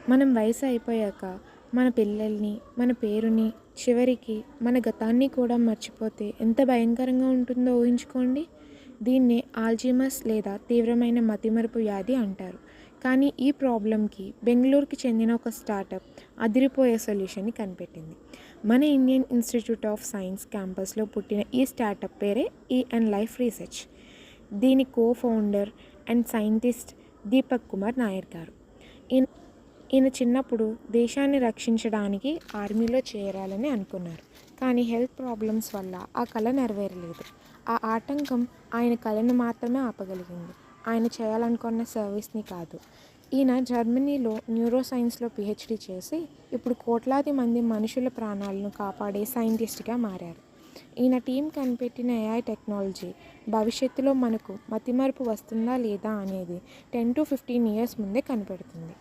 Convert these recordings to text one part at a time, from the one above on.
మనం వయసు అయిపోయాక మన పిల్లల్ని, మన పేరుని, చివరికి మన గతాన్ని కూడా మర్చిపోతే ఎంత భయంకరంగా ఉంటుందో ఊహించుకోండి. దీన్నే ఆల్జీమర్స్ లేదా తీవ్రమైన మతిమరుపు వ్యాధి అంటారు. కానీ ఈ ప్రాబ్లంకి బెంగళూరుకి చెందిన ఒక స్టార్టప్ అదిరిపోయే సొల్యూషన్ని కనిపెట్టింది. మన ఇండియన్ ఇన్స్టిట్యూట్ ఆఫ్ సైన్స్ క్యాంపస్లో పుట్టిన ఈ స్టార్టప్ పేరే ఈఎన్ లైఫ్ రీసెర్చ్. దీని co-founder and scientist Deepak Kumar Nair గారు. ఈయన చిన్నప్పుడు దేశాన్ని రక్షించడానికి ఆర్మీలో చేరాలని అనుకున్నారు. కానీ హెల్త్ ప్రాబ్లమ్స్ వల్ల ఆ కల నెరవేరలేదు. ఆ ఆటంకం ఆయన కలను మాత్రమే ఆపగలిగింది, ఆయన చేయాలనుకున్న సర్వీస్ని కాదు. ఈయన జర్మనీలో న్యూరో సైన్స్లో పిహెచ్డి చేసి ఇప్పుడు కోట్లాది మంది మనుషుల ప్రాణాలను కాపాడే సైంటిస్ట్గా మారారు. ఈయన టీం కనిపెట్టిన ఏఐ టెక్నాలజీ భవిష్యత్తులో మనకు మతిమరుపు వస్తుందా లేదా అనేది 10 to 15 years ముందే కనిపెడుతుంది.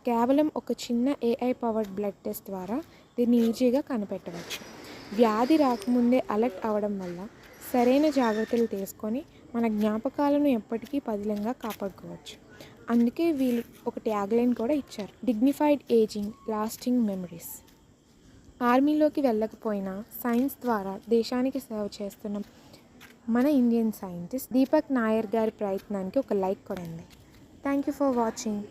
కేవలం ఒక చిన్న ఏఐ పవర్డ్ బ్లడ్ టెస్ట్ ద్వారా దీన్ని ఈజీగా కనిపెట్టవచ్చు. వ్యాధి రాకముందే అలర్ట్ అవ్వడం వల్ల సరైన జాగ్రత్తలు తీసుకొని మన జ్ఞాపకాలను ఎప్పటికీ పదిలంగా కాపాడుకోవచ్చు. అందుకే వీళ్ళు ఒక ట్యాగ్లైన్ కూడా ఇచ్చారు, డిగ్నిఫైడ్ ఏజింగ్, లాస్టింగ్ మెమరీస్. ఆర్మీలోకి వెళ్ళకపోయినా సైన్స్ ద్వారా దేశానికి సేవ చేస్తున్న మన ఇండియన్ సైంటిస్ట్ దీపక్ నాయర్ గారి ప్రయత్నానికి ఒక లైక్ కొనండి. Thank you for watching.